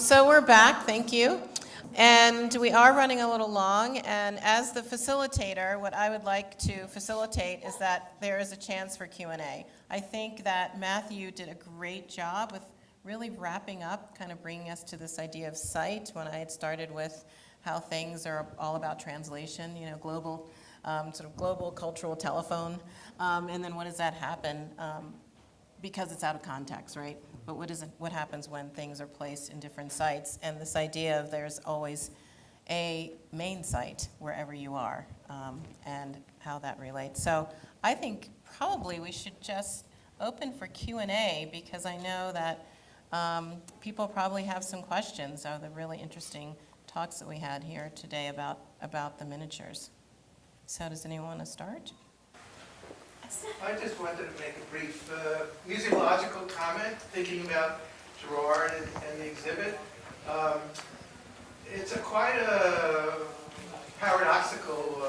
So we're back, thank you. And we are running a little long, and as the facilitator, what I would like to facilitate is that there is a chance for Q&A. I think that Matthew did a great job with really wrapping up, kind of bringing us to this idea of sight when I had started with how things are all about translation, you know, global, sort of global cultural telephone, and then what does that happen because it's out of context, right? But what happens when things are placed in different sites? And this idea of there's always a main site wherever you are, and how that relates. So I think probably we should just open for Q&A because I know that people probably have some questions of the really interesting talks that we had here today about the miniatures. So does anyone want to start? I just wanted to make a brief museological comment, thinking about Girard and the exhibit. It's quite a paradoxical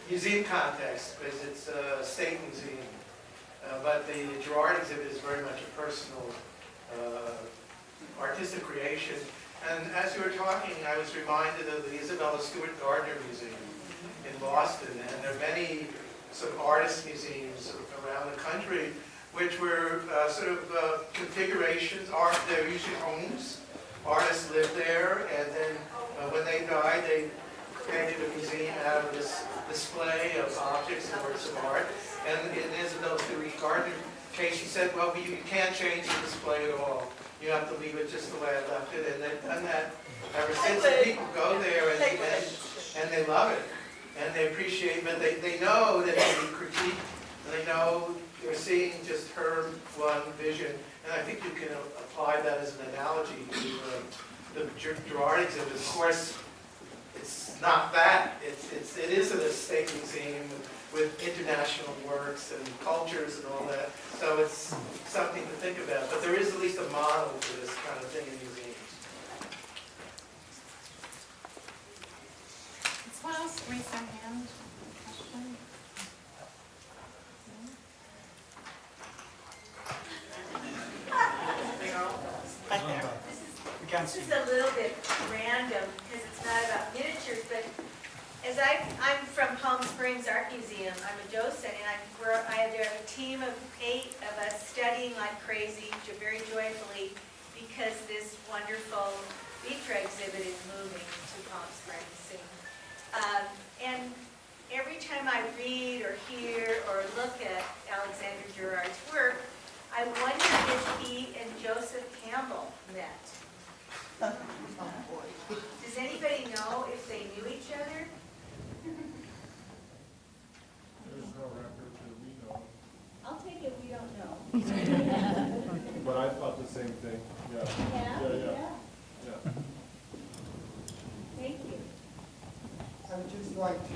museum context because it's a state museum, but the Girard exhibit is very much a personal artistic creation. And as you were talking, I was reminded of the Isabella Stewart Gardner Museum in Boston, and there are many sort of artist museums around the country which were sort of configurations. They're usually homes. Artists lived there, and then when they died, they created a museum out of this display of objects and works of art. And in Isabella Stewart Gardner case, she said, well, you can't change the display at all. You have to leave it just the way I left it, and they've done that ever since. And people go there and they love it. And they appreciate, but they know that they be critiqued, and they know they're seeing just her one vision. And I think you can apply that as an analogy to the Girard exhibit. Of course, it's not that. It is a state museum with international works and cultures and all that. So it's something to think about. But there is at least a model for this kind of thing in museums. Someone else raise their hand? Question? This is a little bit random because it's not about miniatures, but as I'm from Palm Springs Art Museum, I'm a docent, and I have a team of 8 of us studying like crazy, very joyfully, because this wonderful Vitra exhibit is moving to Palm Springs soon. And every time I read or hear or look at Alexander Girard's work, I wonder if he and Joseph Campbell met. Does anybody know if they knew each other? There's no record that we know. I'll take it we don't know. But I thought the same thing, yeah. Yeah. Thank you. I would just like to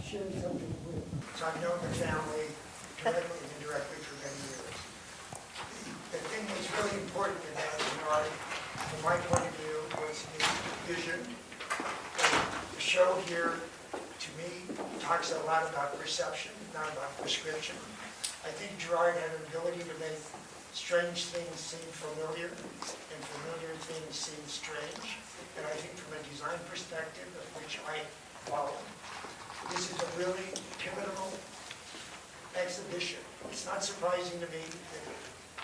share something with you. So I've known the family directly and indirectly for many years. The thing that's really important about Girard, from my point of view, was his vision. The show here, to me, talks a lot about perception, not about prescription. I think Girard had an ability to make strange things seem familiar and familiar things seem strange. And I think from a design perspective, of which I follow, this is a really pivotal exhibition. It's not surprising to me that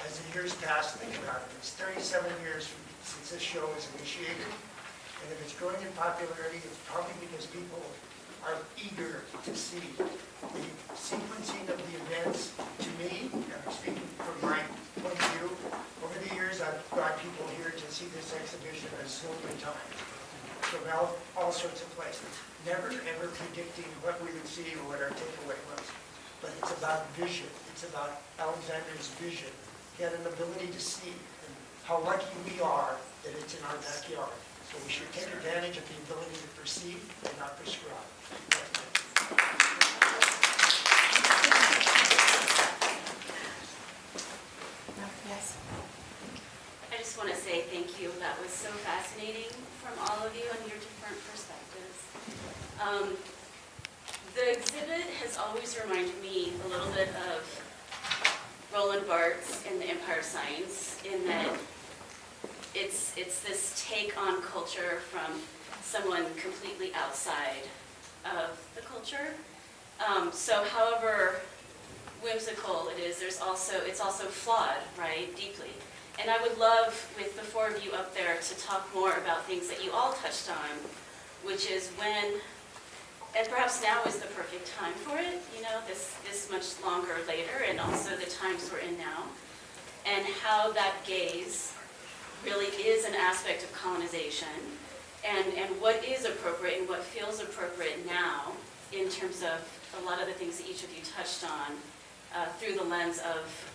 as the years pass, think about it. It's 37 years since this show was initiated. And if it's growing in popularity, it's probably because people are eager to see the sequencing of the events. To me, and I'm speaking from my point of view, over the years I've brought people here to see this exhibition so many times, from all sorts of places. Never ever predicting what we would see or what our takeaway was. But it's about vision. It's about Alexander's vision. He had an ability to see, and how lucky we are that it's in our backyard. So we should take advantage of the ability to perceive and not prescribe. Yes. I just want to say thank you. That was so fascinating from all of you and your different perspectives. The exhibit has always reminded me a little bit of Roland Barthes in The Empire of Science, in that it's this take on culture from someone completely outside of the culture. So however whimsical it is, it's also flawed, right, deeply. And I would love, with the four of you up there, to talk more about things that you all touched on, which is when, and perhaps now is the perfect time for it, this much longer later, and also the times we're in now, and how that gaze really is an aspect of colonization, and what is appropriate and what feels appropriate now in terms of a lot of the things that each of you touched on through the lens of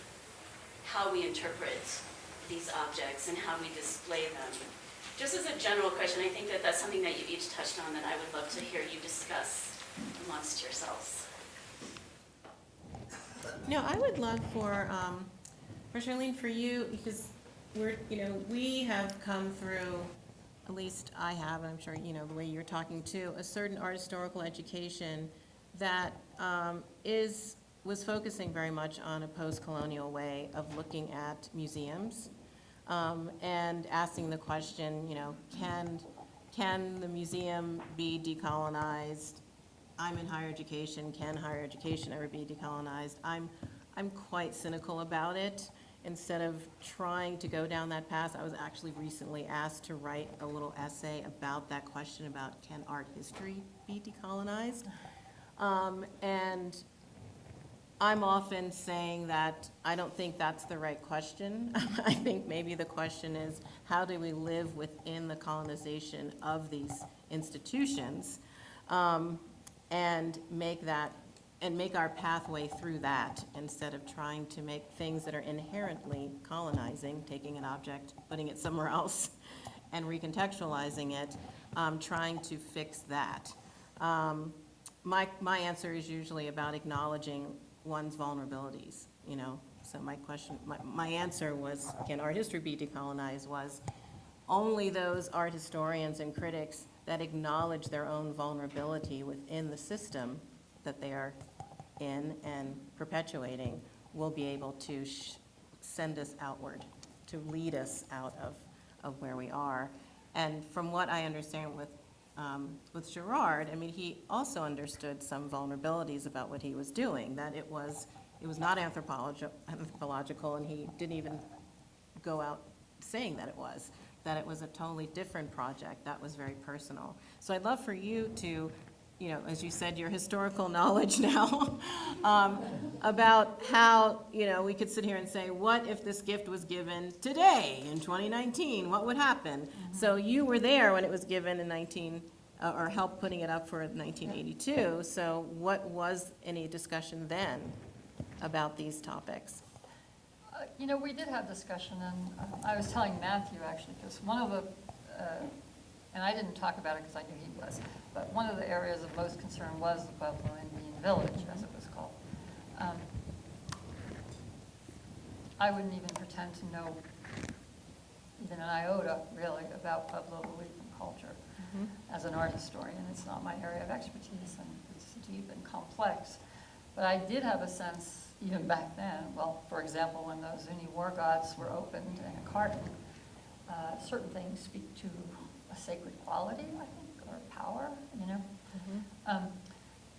how we interpret these objects and how we display them. Just as a general question, I think that that's something that you each touched on that I would love to hear you discuss amongst yourselves. No, I would love for Charlene, for you, because we have come through, at least I have, and I'm sure, the way you're talking too, a certain art historical education that was focusing very much on a post-colonial way of looking at museums, and asking the question, can the museum be decolonized? I'm in higher education. Can higher education ever be decolonized? I'm quite cynical about it. Instead of trying to go down that path, I was actually recently asked to write a little essay about that question about can art history be decolonized? And I'm often saying that I don't think that's the right question. I think maybe the question is, how do we live within the colonization of these institutions, and make our pathway through that, instead of trying to make things that are inherently colonizing, taking an object, putting it somewhere else, and recontextualizing it, trying to fix that. My answer is usually about acknowledging one's vulnerabilities, So my answer was, can art history be decolonized, was only those art historians and critics that acknowledge their own vulnerability within the system that they are in and perpetuating will be able to send us outward, to lead us out of where we are. And from what I understand with Girard, he also understood some vulnerabilities about what he was doing, that it was not anthropological, and he didn't even go out saying that it was a totally different project that was very personal. So I'd love for you to, as you said, your historical knowledge now, about how, we could sit here and say, what if this gift was given today in 2019? What would happen? Mm-hmm. So you were there when it was given in or helped putting it up for 1982. So what was any discussion then about these topics? We did have discussion, and I was telling Matthew, actually, because one of the, and I didn't talk about it because I knew he was, but one of the areas of most concern was the Pueblo Indian Village, as it was called. I wouldn't even pretend to know even an iota, really, about Pueblo belief and culture. Mm-hmm. As an art historian. It's not my area of expertise, and it's deep and complex. But I did have a sense, even back then, for example, when those Zuni war gods were opened in a carton, certain things speak to a sacred quality, I think, or power, Mm-hmm.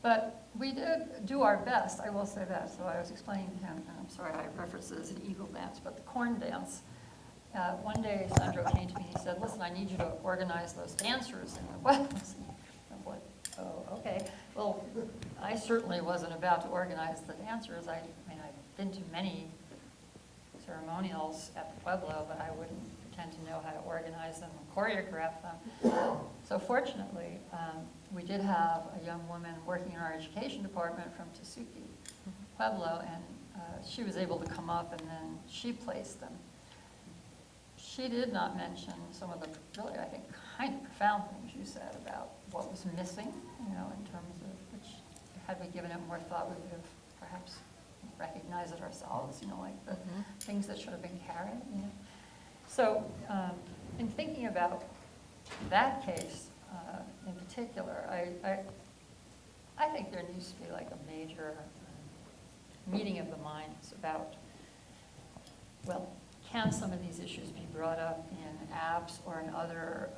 But we did do our best, I will say that. So I was explaining to him, and I'm sorry I referenced it as an eagle dance, but the corn dance. One day, Sandro came to me and he said, listen, I need you to organize those dancers in the West. I'm like, oh, okay. Well, I certainly wasn't about to organize the dancers. I've been to many ceremonials at the Pueblo, but I wouldn't pretend to know how to organize them and choreograph them. So fortunately, we did have a young woman working in our education department from Tesuque, Pueblo, and she was able to come up, and then she placed them. She did not mention some of the really, I think, kind of profound things you said about what was missing, in terms of which, had we given it more thought, we would have perhaps recognized it ourselves, like the things that should have been carried, So, in thinking about that case in particular, I think there needs to be like a major meeting of the minds about, can some of these issues be brought up in apps or in other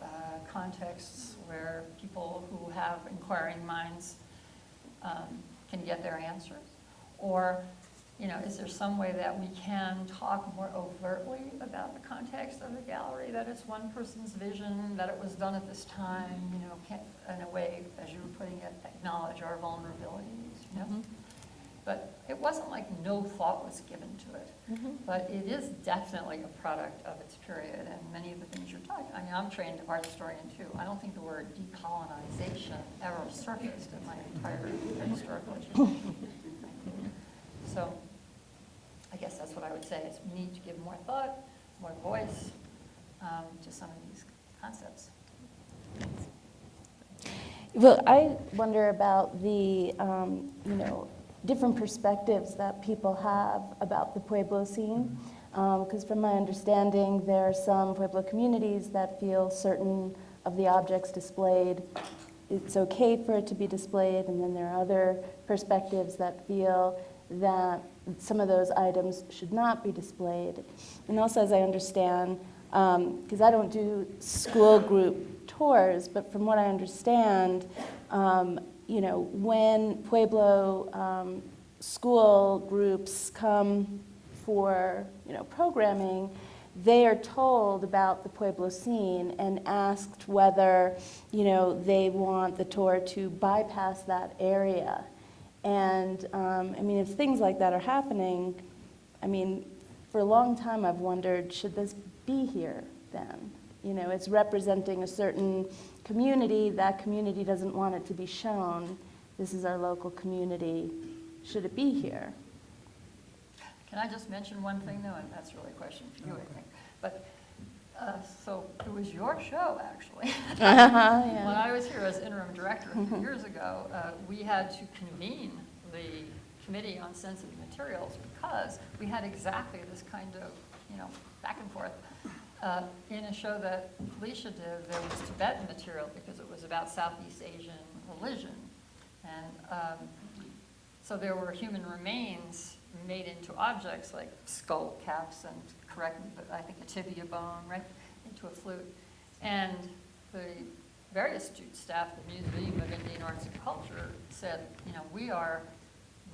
contexts where people who have inquiring minds can get their answers? Or, is there some way that we can talk more overtly about the context of the gallery, that it's one person's vision, that it was done at this time, in a way, as you were putting it, acknowledge our vulnerabilities, But it wasn't like no thought was given to it. But it is definitely a product of its period, and many of the things you're talking, I'm trained art historian too. I don't think the word decolonization ever surfaced in my entire historical education. So I guess that's what I would say, is we need to give more thought, more voice to some of these concepts. Well, I wonder about the, different perspectives that people have about the Pueblo scene. Because from my understanding, there are some Pueblo communities that feel certain of the objects displayed, it's okay for it to be displayed, and then there are other perspectives that feel that some of those items should not be displayed. And also, as I understand, because I don't do school group tours, but from what I understand, when Pueblo school groups come for, programming, they are told about the Pueblo scene and asked whether, they want the tour to bypass that area. And, if things like that are happening, for a long time I've wondered, should this be here then? It's representing a certain community. That community doesn't want it to be shown. This is our local community. Should it be here? Can I just mention one thing, though? And that's really a question for you, I think. But, so it was your show, actually. Yeah. When I was here as interim director a few years ago, we had to convene the Committee on Sensitive Materials because we had exactly this kind of, back and forth. In a show that Felicia did, there was Tibetan material because it was about Southeast Asian religion. And so there were human remains made into objects like skull caps and, correct me, but I think a tibia bone, right, into a flute. And the very astute staff of the Museum of Indian Arts and Culture said, we are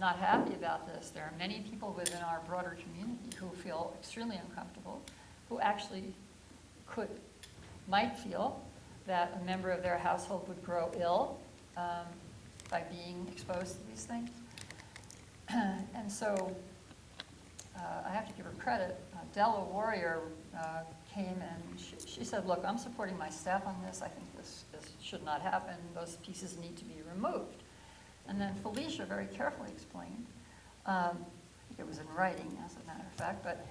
not happy about this. There are many people within our broader community who feel extremely uncomfortable, who actually might feel that a member of their household would grow ill by being exposed to these things. And so I have to give her credit. Della Warrior came and she said, look, I'm supporting my staff on this. I think this should not happen. Those pieces need to be removed. And then Felicia very carefully explained, I think it was in writing, as a matter of fact, but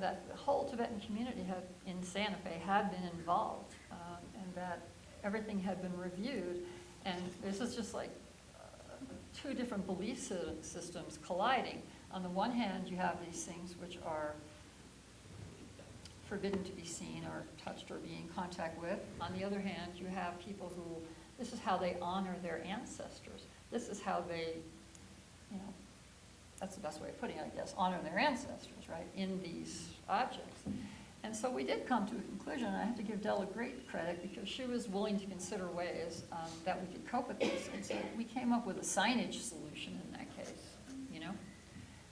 that the whole Tibetan community in Santa Fe had been involved, and that everything had been reviewed. And this is just like two different belief systems colliding. On the one hand, you have these things which are forbidden to be seen or touched or be in contact with. On the other hand, you have people who, this is how they honor their ancestors. This is how they, that's the best way of putting it, I guess, honor their ancestors, right, in these objects. And so we did come to a conclusion, and I have to give Della great credit because she was willing to consider ways that we could cope with this. And so we came up with a signage solution in that case,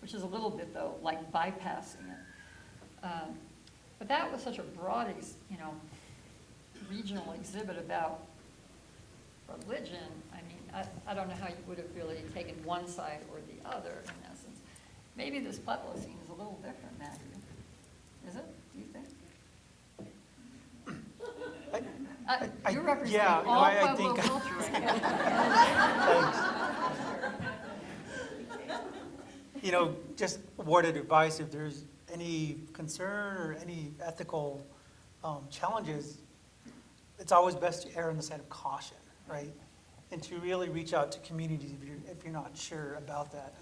which is a little bit, though, like bypassing it. But that was such a broad, regional exhibit about religion. I don't know how you would have really taken one side or the other, in essence. Maybe this Pueblo scene is a little different, Matthew. Is it, do you think? You represent all Pueblo culture right now. Just a word of advice, if there's any concern or any ethical challenges, it's always best to err on the side of caution, right? And to really reach out to communities if you're not sure about that.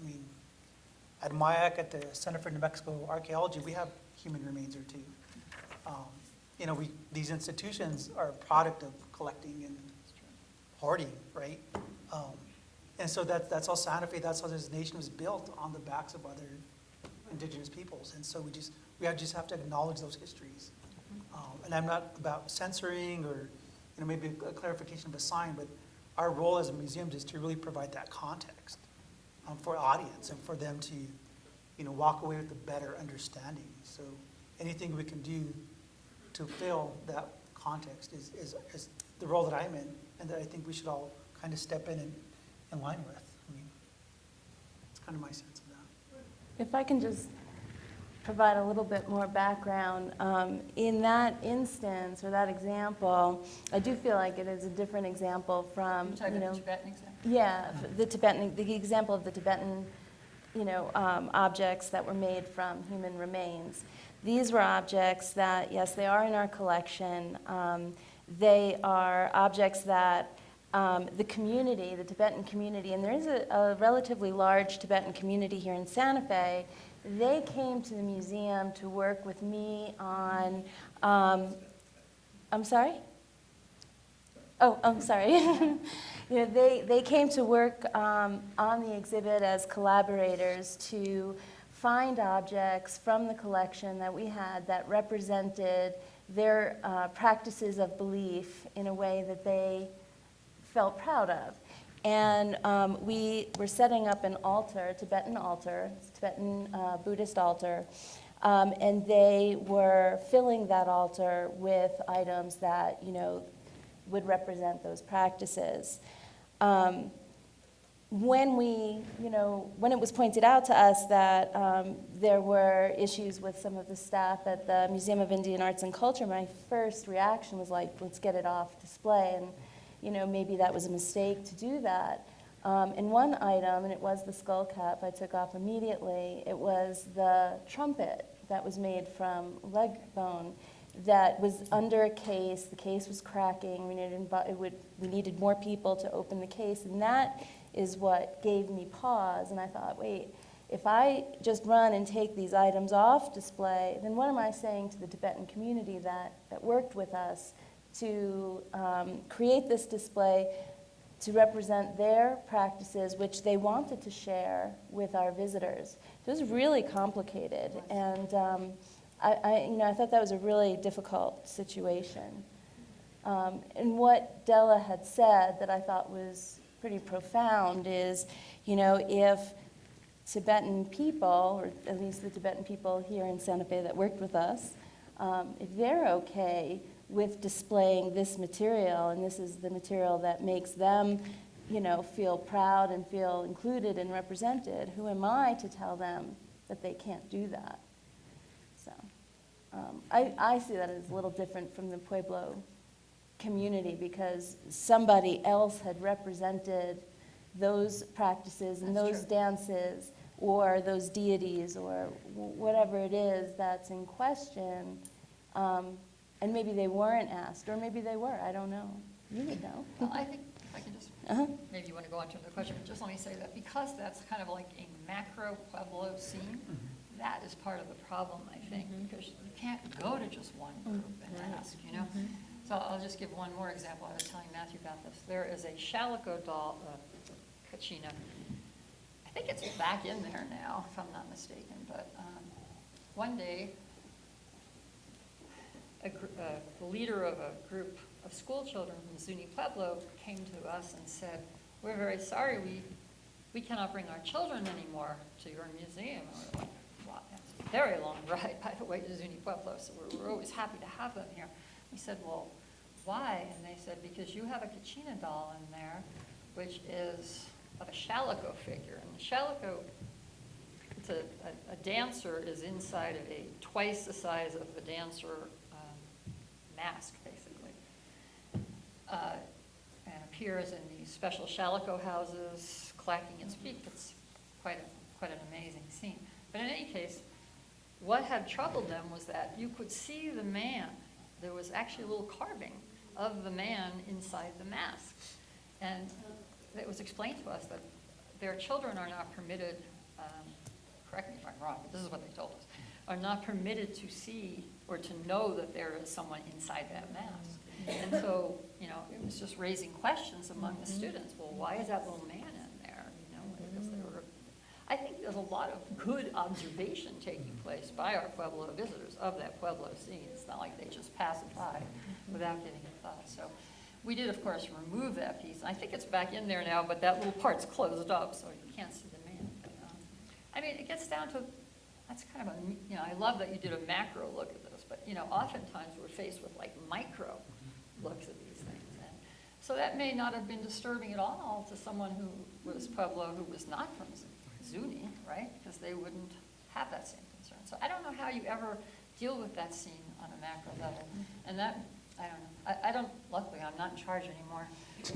At MIAC, at the Center for New Mexico Archaeology, we have human remains there too. These institutions are a product of collecting and hoarding, right? And so that's how Santa Fe, that's how this nation was built, on the backs of other indigenous peoples. And so we just have to acknowledge those histories. And I'm not about censoring or, maybe a clarification of a sign, but our role as a museum is to really provide that context for audience and for them to, walk away with a better understanding. So anything we can do to fill that context is the role that I'm in, and that I think we should all kind of step in line with. It's kind of my sense of that. If I can just provide a little bit more background, in that instance or that example, I do feel like it is a different example from, You're talking about the Tibetan example? Yeah, the example of the Tibetan, objects that were made from human remains. These were objects that, yes, they are in our collection. They are objects that the community, the Tibetan community, and there is a relatively large Tibetan community here in Santa Fe. They came to the museum to work with me on, I'm sorry? Oh, I'm sorry. They came to work on the exhibit as collaborators to find objects from the collection that we had that represented their practices of belief in a way that they felt proud of. And we were setting up an altar, a Tibetan altar, Tibetan Buddhist altar, and they were filling that altar with items that, would represent those practices. When it was pointed out to us that there were issues with some of the staff at the Museum of Indian Arts and Culture, my first reaction was like, let's get it off display, and maybe that was a mistake to do that. And one item, and it was the skull cap, I took off immediately. It was the trumpet that was made from leg bone that was under a case. The case was cracking. We needed more people to open the case, and that is what gave me pause. And I thought, wait, if I just run and take these items off display, then what am I saying to the Tibetan community that worked with us to create this display to represent their practices, which they wanted to share with our visitors? It was really complicated, and I thought that was a really difficult situation. And what Della had said that I thought was pretty profound is, if Tibetan people, or at least the Tibetan people here in Santa Fe that worked with us, if they're okay with displaying this material, and this is the material that makes them, feel proud and feel included and represented, who am I to tell them that they can't do that? So I see that as a little different from the Pueblo community, because somebody else had represented those practices and That's those true. dances or those deities or whatever it is that's in question. And maybe they weren't asked, or maybe they were, I don't know. You would know. Well, I think, if I can just, maybe you want to go on to the question, but just let me say that because that's kind of like a macro Pueblo scene, that is part of the problem, I think, because you can't go to just one group and ask, So I'll just give one more example. I was telling Matthew about this. There is a Shalico doll, Kachina. I think it's back in there now, if I'm not mistaken, but one day, the leader of a group of school children from Zuni Pueblo came to us and said, we're very sorry, we cannot bring our children anymore to your museum. And we're like, wow, that's a very long ride, by the way, to Zuni Pueblo, so we're always happy to have them here. We said, well, why? And they said, because you have a Kachina doll in there, which is of a Shalico figure. And the Shalico, it's a dancer is inside of a twice the size of the dancer mask, basically, and appears in these special Shalico houses, clacking its beak. It's quite an amazing scene. But in any case, what had troubled them was that you could see the man. There was actually a little carving of the man inside the mask. And it was explained to us that their children are not permitted, correct me if I'm wrong, but this is what they told us, are not permitted to see or to know that there is someone inside that mask. And so, it was just raising questions among the students. Well, why is that little man in there? Because they were, I think there's a lot of good observation taking place by our Pueblo visitors of that Pueblo scene. It's not like they just pass it by without giving it thought. So we did, of course, remove that piece. I think it's back in there now, but that little part's closed up, so you can't see the man. But, I mean, it gets down to, that's kind of a, you know, I love that you did a macro look at this, but, you know, oftentimes we're faced with like micro looks at these things. And so that may not have been disturbing at all to someone who was Pueblo, who was not from Zuni, right? Because they wouldn't have that same concern. So I don't know how you ever deal with that scene on a macro level. And that, I don't know. I don't, luckily, I'm not in charge anymore. The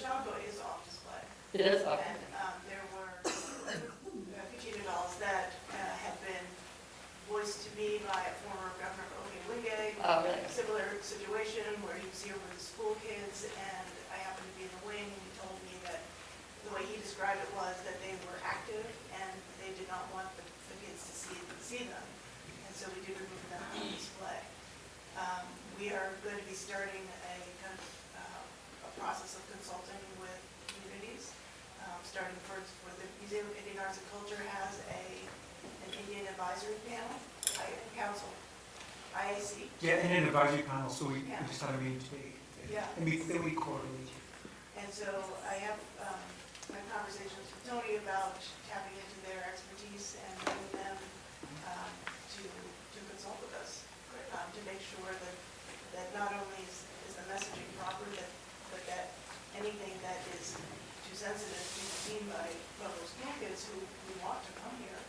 Shago is off display. It is up. And there were Pichita dolls that have been voiced to me by a former Governor Oge Oh, really? a similar situation where he was here with the school kids, and I happened to be in the wing, and he told me that the way he described it was that they were active, and they did not want the kids to see them. And so we did remove them from display. We are going to be starting a kind of a process of consulting with communities, starting first for the Museum of Indian Arts and Culture has an Indian advisory panel, council, IAC. Yeah, and an advisory panel, so we just had a meeting today. Yeah. And they meet quarterly. And so I have had conversations with Tony about tapping into their expertise and bringing them to consult with us, to make sure that not only is the messaging proper, but that anything that is too sensitive to be seen by local school kids who want to come here,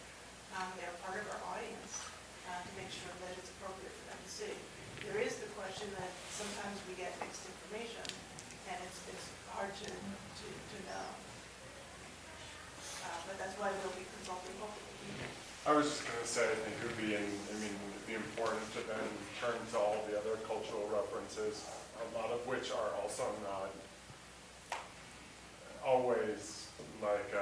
they're part of our audience, to make sure that it's appropriate for them to see. There is the question that sometimes we get mixed information, and it's hard to know. But that's why we'll be consulting multiple people. I was just going to say, I think it would be, it'd be important to then turn to all the other cultural references, a lot of which are also not always like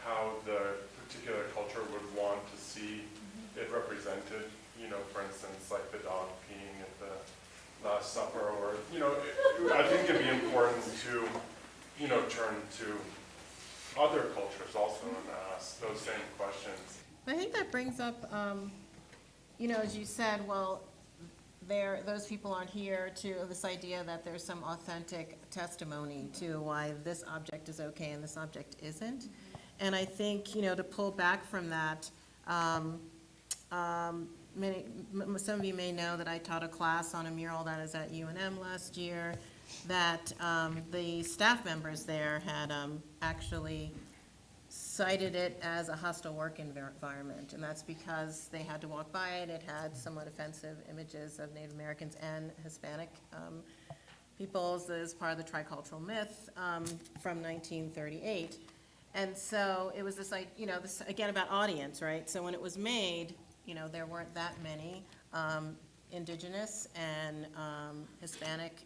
how the particular culture would want to see it represented. You know, for instance, like the dog peeing at the Last Supper, or, you know, I think it'd be important to, you know, turn to other cultures also and ask those same questions. I think that brings up, you know, as you said, well, those people aren't here to this idea that there's some authentic testimony to why this object is okay and this object isn't. And I think, you know, to pull back from that, some of you may know that I taught a class on a mural that is at UNM last year, that the staff members there had actually cited it as a hostile work environment, and that's because they had to walk by it. It had somewhat offensive images of Native Americans and Hispanic peoples as part of the tricultural myth from 1938. And so it was this, like, you know, this again about audience, right? So when it was made, you know, there weren't that many indigenous and Hispanic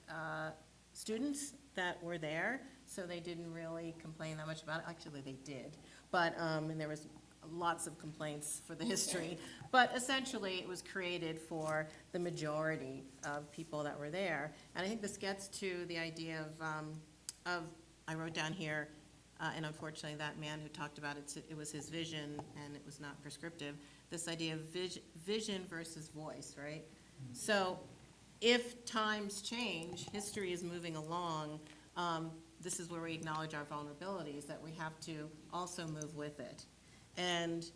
students that were there, so they didn't really complain that much about it. Actually, they did, but and there was lots of complaints for the history. But essentially, it was created for the majority of people that were there. And I think this gets to the idea of I wrote down here, and unfortunately, that man who talked about it was his vision, and it was not prescriptive. This idea of vision versus voice, right? So if times change, history is moving along, this is where we acknowledge our vulnerabilities, that we have to also move with it. And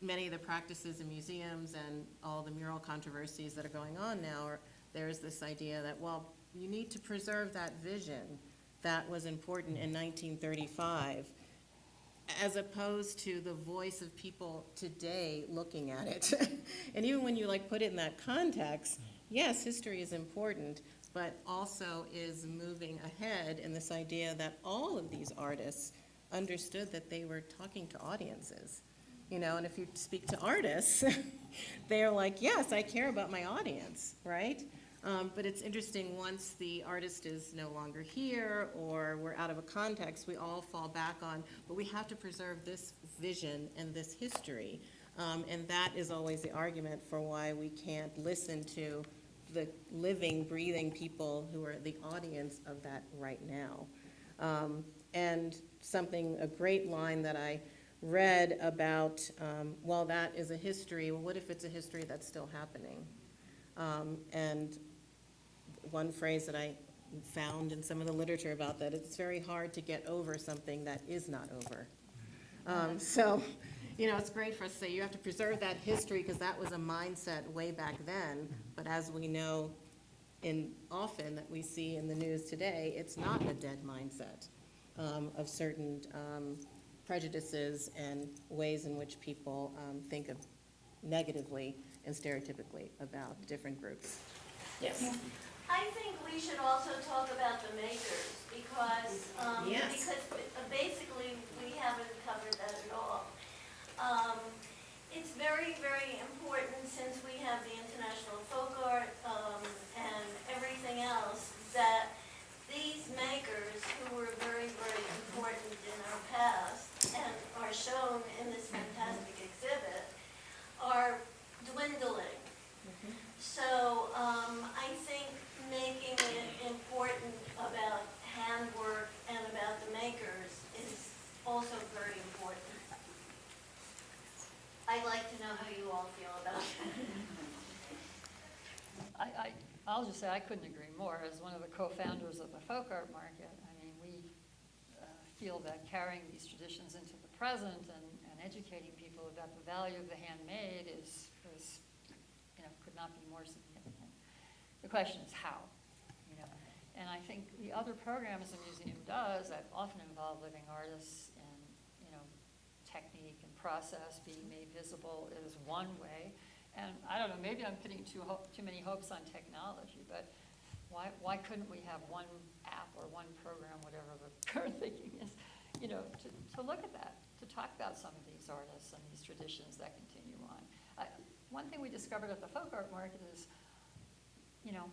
many of the practices in museums and all the mural controversies that are going on now, there's this idea that, well, you need to preserve that vision that was important in 1935, as opposed to the voice of people today looking at it. And even when you like put it in that context, yes, history is important, but also is moving ahead in this idea that all of these artists understood that they were talking to audiences. You know, and if you speak to artists, they're like, yes, I care about my audience, right? But it's interesting, once the artist is no longer here or we're out of a context, we all fall back on, but we have to preserve this vision and this history. And that is always the argument for why we can't listen to the living, breathing people who are the audience of that right now. And a great line that I read about, well, that is a history, well, what if it's a history that's still happening? And one phrase that I found in some of the literature about that, it's very hard to get over something that is not over. So, it's great for us to say you have to preserve that history because that was a mindset way back then. But as we know, often that we see in the news today, it's not a dead mindset of certain prejudices and ways in which people think of negatively and stereotypically about different groups. Yes. I think we should also talk about the makers because, Yes. because basically we haven't covered that at all. It's very, very important since we have the international folk art and everything else that these makers who were very, very important in our past and are shown in this fantastic exhibit are dwindling. So I think making it important about handwork and about the makers is also very important. I'd like to know how you all feel about that. I'll just say I couldn't agree more. As one of the co-founders of the folk art market, I mean, we feel that carrying these traditions into the present and educating people about the value of the handmade is could not be more significant. The question is how, And I think the other programs the museum does that often involve living artists and, technique and process being made visible is one way. And I don't know, maybe I'm putting too many hopes on technology, but why couldn't we have one app or one program, whatever the current thinking is, to look at that, to talk about some of these artists and these traditions that continue on. One thing we discovered at the folk art market is,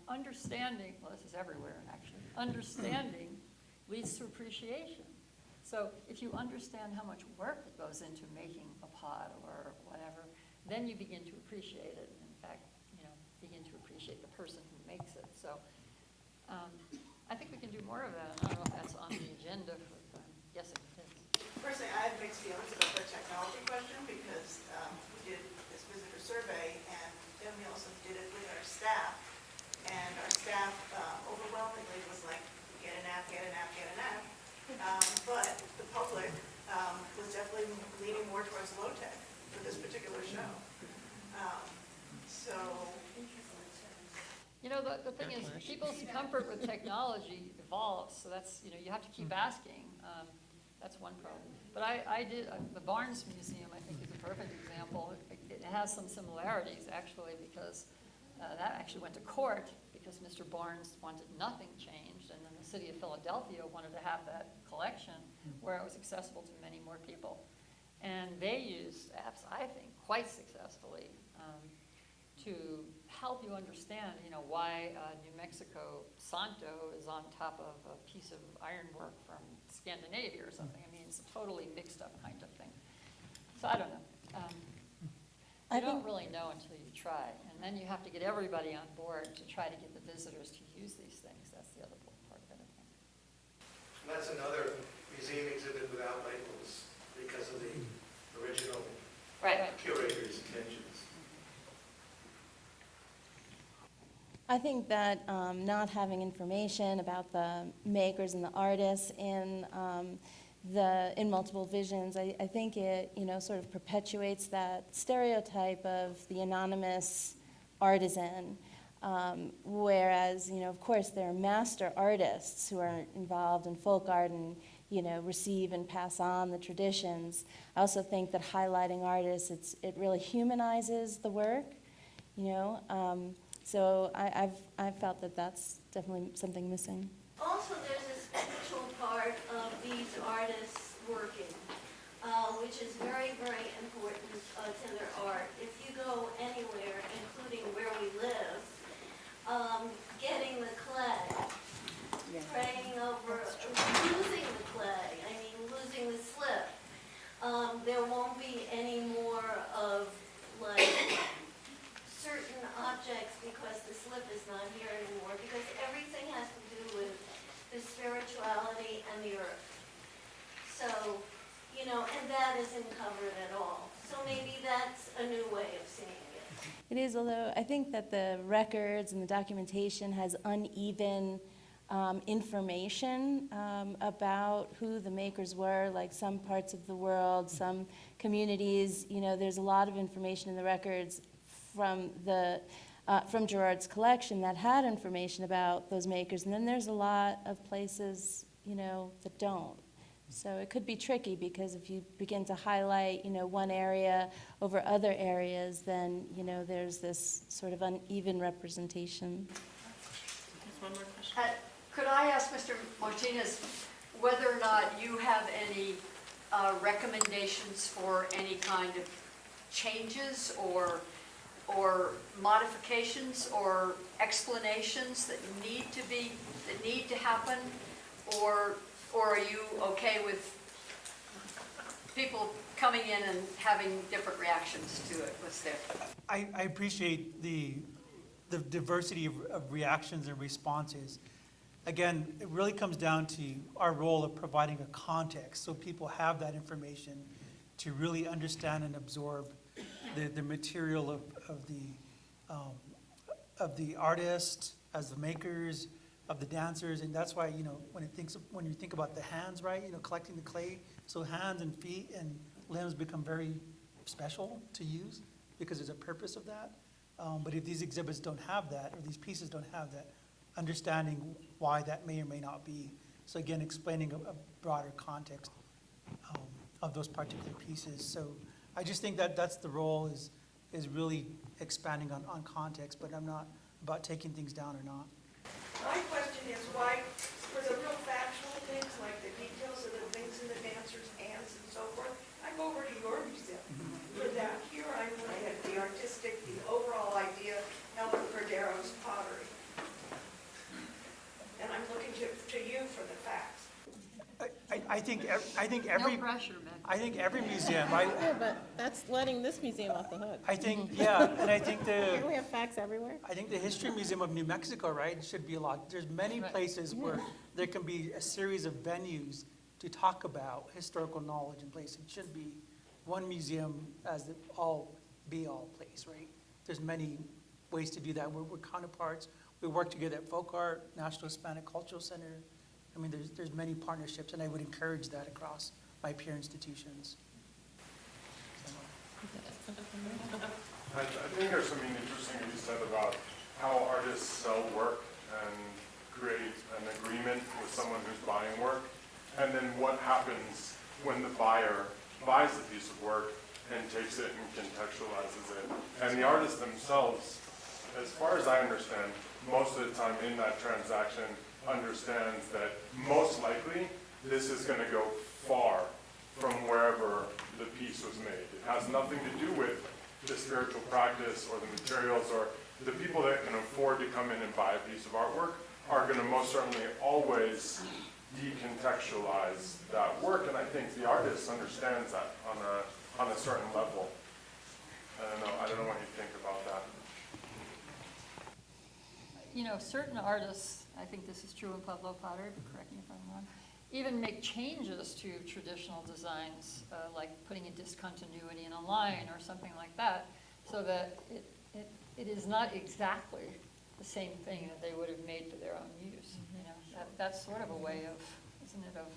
understanding, well, this is everywhere actually, understanding leads to appreciation. So if you understand how much work that goes into making a pot or whatever, then you begin to appreciate it. In fact, begin to appreciate the person who makes it. So I think we can do more of that. And I don't know if that's on the agenda for, yes, it is. Personally, I have mixed feelings about the technology question because we did this visitor survey and then we also did it with our staff. And our staff overwhelmingly was like, get an app, get an app, get an app. But the public was definitely leaning more towards low tech for this particular show. The thing is, people's comfort with technology evolves, so that's, you have to keep asking. That's one problem. But I did, the Barnes Museum, I think, is a perfect example. It has some similarities, actually, because that actually went to court because Mr. Barnes wanted nothing changed, and then the city of Philadelphia wanted to have that collection where it was accessible to many more people. And they used apps, I think, quite successfully to help you understand, why New Mexico Santo is on top of a piece of ironwork from Scandinavia or something. I mean, it's a totally mixed up kind of thing. So I don't know. You don't really know until you try. And then you have to get everybody on board to try to get the visitors to use these things. That's the other part of it, I think. And that's another museum exhibit without labels because of the original curator's intentions. I think that not having information about the makers and the artists in multiple visions, I think it sort of perpetuates that stereotype of the anonymous artisan, whereas of course there are master artists who are involved in folk art and receive and pass on the traditions. I also think that highlighting artists, it really humanizes the work, So I've felt that that's definitely something missing. Also, there's a spiritual part of these artists working, which is very, very important to their art. If you go anywhere, including where we live, getting the clay, praying over, losing the clay, losing the slip. There won't be any more of certain objects because the slip is not here anymore, because everything has to do with the spirituality and the isn't covered at all. So maybe that's a new way of seeing it. It is, although I think that the records and the documentation has uneven information about who the makers were, like some parts of the world, some communities, there's a lot of information in the records from Girard's collection that had information about those makers, and then there's a lot of places, that don't. So it could be tricky, because if you begin to highlight, one area over other areas, then, there's this sort of uneven representation. One more question. Could I ask Mr. Martinez whether or not you have any recommendations for any kind of changes or modifications or explanations that need to happen, or are you okay with people coming in and having different reactions to it? What's there? I appreciate the diversity of reactions and responses. Again, it really comes down to our role of providing a context so people have that information to really understand and absorb the material of the artist, as the makers, of the dancers. And that's why, when you think about the hands, right, collecting the clay, so hands and feet and limbs become very special to use because there's a purpose of that. But if these exhibits don't have that, or these pieces don't have that, understanding why that may or may not be. So again, explaining a broader context of those particular pieces. So I just think that that's the role, is really expanding on context, but I'm not about taking things down or not. My question is why, for the real factual things, like the details of the things in the dancers' hands and so forth, I go over to your museum. For that, here I'm looking at the artistic, the overall idea, Helen Cordero's pottery. And I'm looking to you for the facts. I think every No pressure, man. I think every museum. Yeah, but that's letting this museum off the hook. I think, yeah, and I think Can't we have facts everywhere? I think the History Museum of New Mexico, right, should be a lot. There's many places where there can be a series of venues to talk about historical knowledge in place. It shouldn't be one museum as the all-be-all place, right? There's many ways to do that. We're counterparts. We work together at Folk Art, National Hispanic Cultural Center. I mean, there's many partnerships, and I would encourage that across my peer institutions. I think there's something interesting you said about how artists sell work and create an agreement with someone who's buying work, and then what happens when the buyer buys the piece of work and takes it and contextualizes it. And the artists themselves, as far as I understand, most of the time in that transaction understands that most likely this is going to go far from wherever the piece was made. It has nothing to do with the spiritual practice or the materials, or the people that can afford to come in and buy a piece of artwork are going to most certainly always decontextualize that work, and I think the artist understands that on a certain level. I don't know what you think about that. Certain artists, I think this is true in Pueblo pottery, but correct me if I'm wrong, even make changes to traditional designs, like putting a discontinuity in a line or something like that, so that it is not exactly the same thing that they would have made for their own use. That's sort of a way of, isn't it, of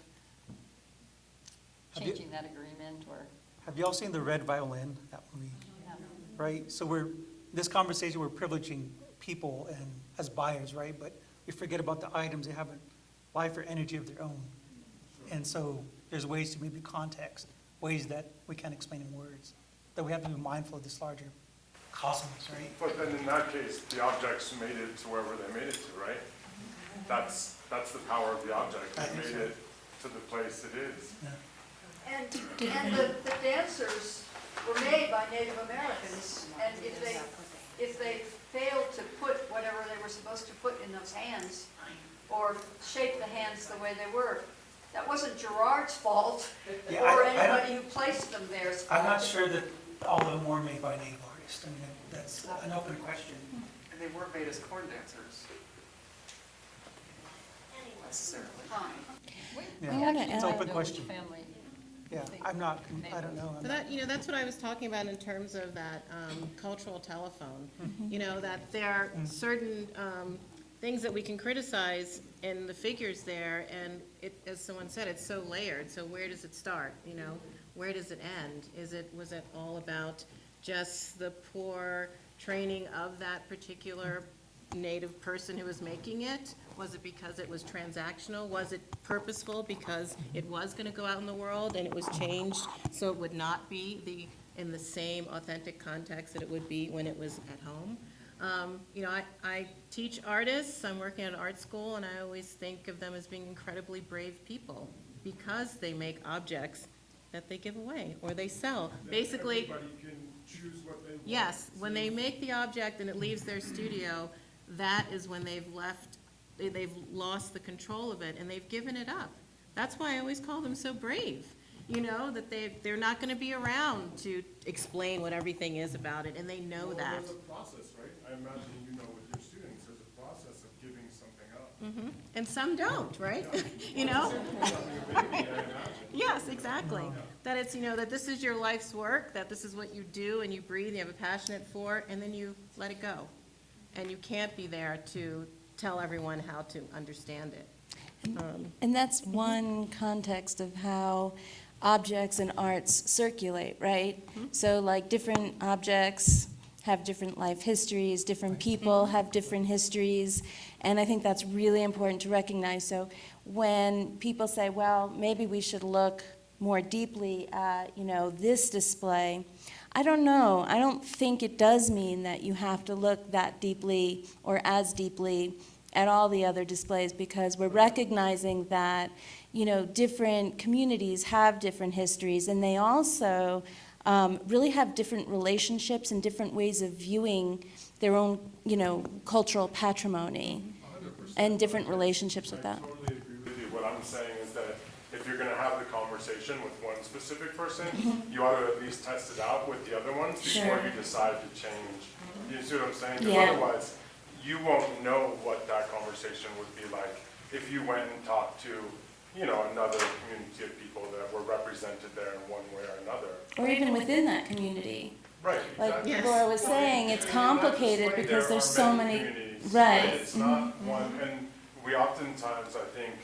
changing that agreement, or. Have you all seen The Red Violin, that movie? Yeah. Right? So this conversation, we're privileging people and as buyers, right? But we forget about the items. They have a life or energy of their own. And so there's ways to maybe context, ways that we can't explain in words, that we have to be mindful of this larger cosmos, right? But then in that case, the objects made it to wherever they made it to, right? That's the power of the object. They made it to the place it is. Yeah. And the dancers were made by Native Americans, and if they failed to put whatever they were supposed to put in those hands, or shape the hands the way they were, that wasn't Girard's fault, Yeah, or I don't- anybody who placed them there's fault. I'm not sure that all of them were made by Native artists. I mean, that's an open question. And they weren't made as corn dancers, Anyway. necessarily. Fine. We Yeah. actually wanna don't It's an open know question. which family Yeah, I'm not, I don't know. I'm But not- that, that's what I was talking about in terms of that cultural telephone. That there are certain things that we can criticize in the figures there, and as someone said, it's so layered. So where does it start? Where does it end? Was it all about just the poor training of that particular Native person who was making it? Was it because it was transactional? Was it purposeful because it was going to go out in the world and it was changed so it would not be in the same authentic context that it would be when it was at home? I teach artists. I'm working at an art school, and I always think of them as being incredibly brave people because they make objects that they give away or they sell. Basically, Everybody can choose what they want. yes, when they make the object and it leaves their studio, that is when they've lost the control of it and they've given it up. That's why I always call them so brave, that they're not going to be around to explain what everything is about it, and they know that. There's a process, right? I imagine with your students, there's a process of giving something up. And some don't, right? Yes, exactly. That it's, that this is your life's work, that this is what you do and you breathe, you have a passion for, and then you let it go. And you can't be there to tell everyone how to understand it. And that's one context of how objects and arts circulate, right? So like different objects have different life histories, different people have different histories, and I think that's really important to recognize. So when people say, well, maybe we should look more deeply at, this display, I don't know. I don't think it does mean that you have to look that deeply or as deeply at all the other displays, because we're recognizing that, different communities have different histories, and they also really have different relationships and different ways of viewing their own, cultural patrimony 100%. and different relationships with that. I totally agree with you. What I'm saying is that if you're going to have the conversation with one specific person, you ought to at least test it out with the other ones before you decide to change. You see what I'm saying? Because Yeah. otherwise, you won't know what that conversation would be like if you went and talked to, another community of people that were represented there in one way or another. Or even within that community. Right, Like exactly. Yes. Laura was saying, it's And complicated that's why because there there's are so many, communities. right. It's not one, and we oftentimes, I think,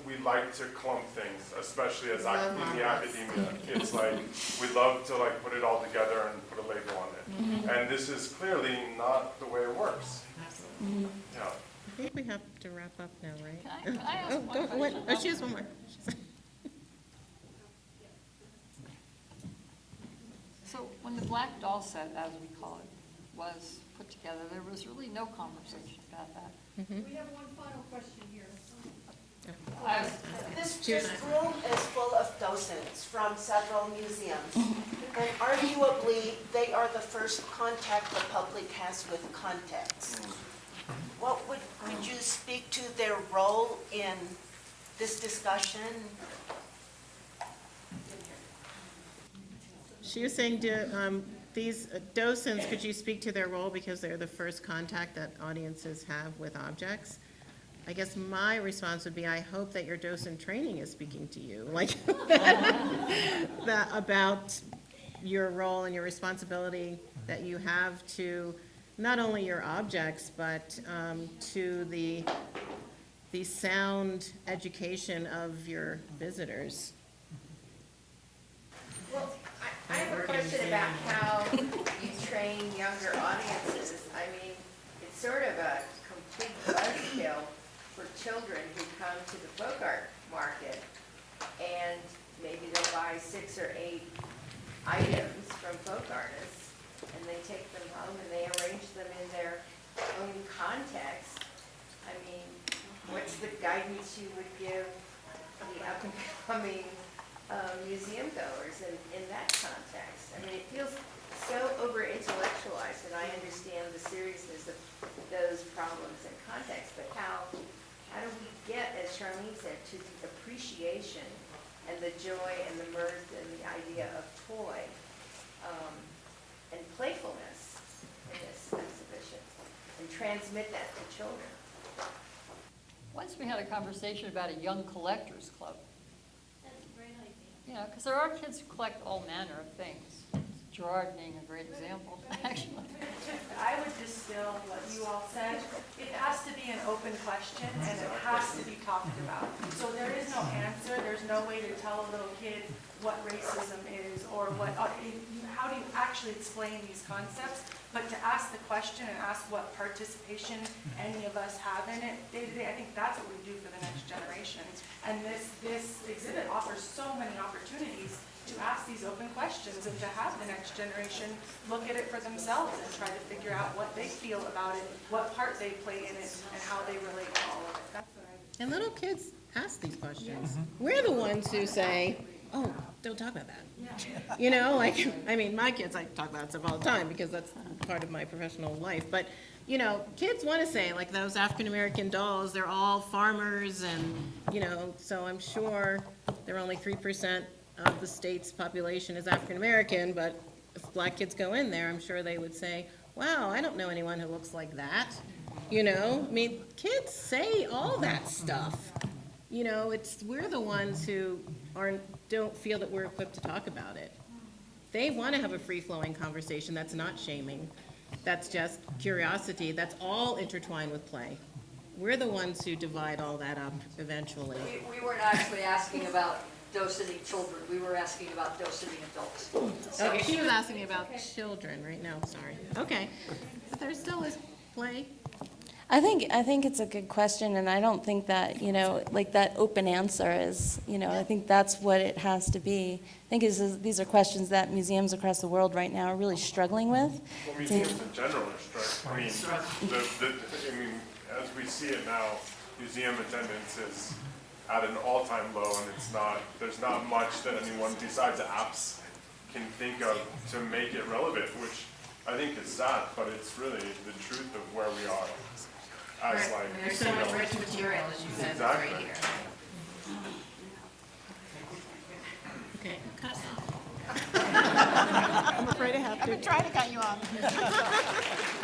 we like to clump things, especially as in the academia. It's like, we love to like put it all together and put a label on it. And this is clearly not the way it works. Yeah. I think we have to wrap up now, right? Can I ask one wait, question? she has one more. So when the Black Doll set, as we call it, was put together, there was really no conversation about that. We have one final question here. This room is full of docents from several museums, and arguably, they are the first contact the public has with context. Could you speak to their role in this discussion? She was saying, these docents, could you speak to their role because they're the first contact that audiences have with objects? I guess my response would be, I hope that your docent training is speaking to you, like that about your role and your responsibility that you have to not only your objects, but to the sound education of your visitors. Well, I have a question about how you train younger audiences. I mean, it's sort of a complete buzzkill for children who come to the folk art market, and maybe they'll buy 6 or 8 items from folk artists, and they take them home and they arrange them in their own context. I mean, what's the guidance you would give the up-and-coming museum goers in that context? I mean, it feels so over-intellectualized, and I understand the seriousness of those problems and context, but how do we get, as Charlene said, to the appreciation and the joy and the mirth and the idea of toy and playfulness in this exhibition, and transmit that to children? Once we had a conversation about a young collectors club. you know, because there are kids who collect all manner of things. Girard being a great example, actually. I would distill what you all said. It has to be an open question and it has to be talked about. So there is no answer, there's no way to tell a little kid what racism is or what, how do you actually explain these concepts? But to ask the question and ask what participation any of us have in it day to day, I think that's what we do for the next generation. And this exhibit offers so many opportunities to ask these open questions and to have the next generation look at it for themselves and try to figure out what they feel about it, what part they play in it, and how they relate to all of it. That's what I And little kids ask these questions. We're the ones who say, oh, don't talk about that. You know, like, I mean, my kids, I talk about stuff all the time because that's part of my professional life. But, you know, kids want to say, like those African-American dolls, they're all farmers and, you know, so I'm sure they're only 3% of the state's population is African-American, but if black kids go in there, I'm sure they would say, wow, I don't know anyone who looks like that. You know, I mean, kids say all that stuff. You know, we're the ones who don't feel that we're equipped to talk about it. They want to have a free-flowing conversation that's not shaming, that's just curiosity, that's all intertwined with play. We're the ones who divide all that up eventually. We weren't actually asking about dose-sitting children, we were asking about dose-sitting adults. Okay, she was asking about children right now, sorry. Okay, but there still is play. I think it's a good question, and I don't think that, you know, like that open answer is, you know, I think that's what it has to be. I think these are questions that museums across the world right now are really struggling with. Well, museums in general are struggling. I mean, as we see it now, museum attendance is at an all-time low, and there's not much that anyone besides apps can think of to make it relevant, which I think is sad, but it's really the truth of where we are. As like, There's so much rich material, as you said, Exactly. right here. Okay, cut. I'm afraid I have to. I'm trying to cut you off.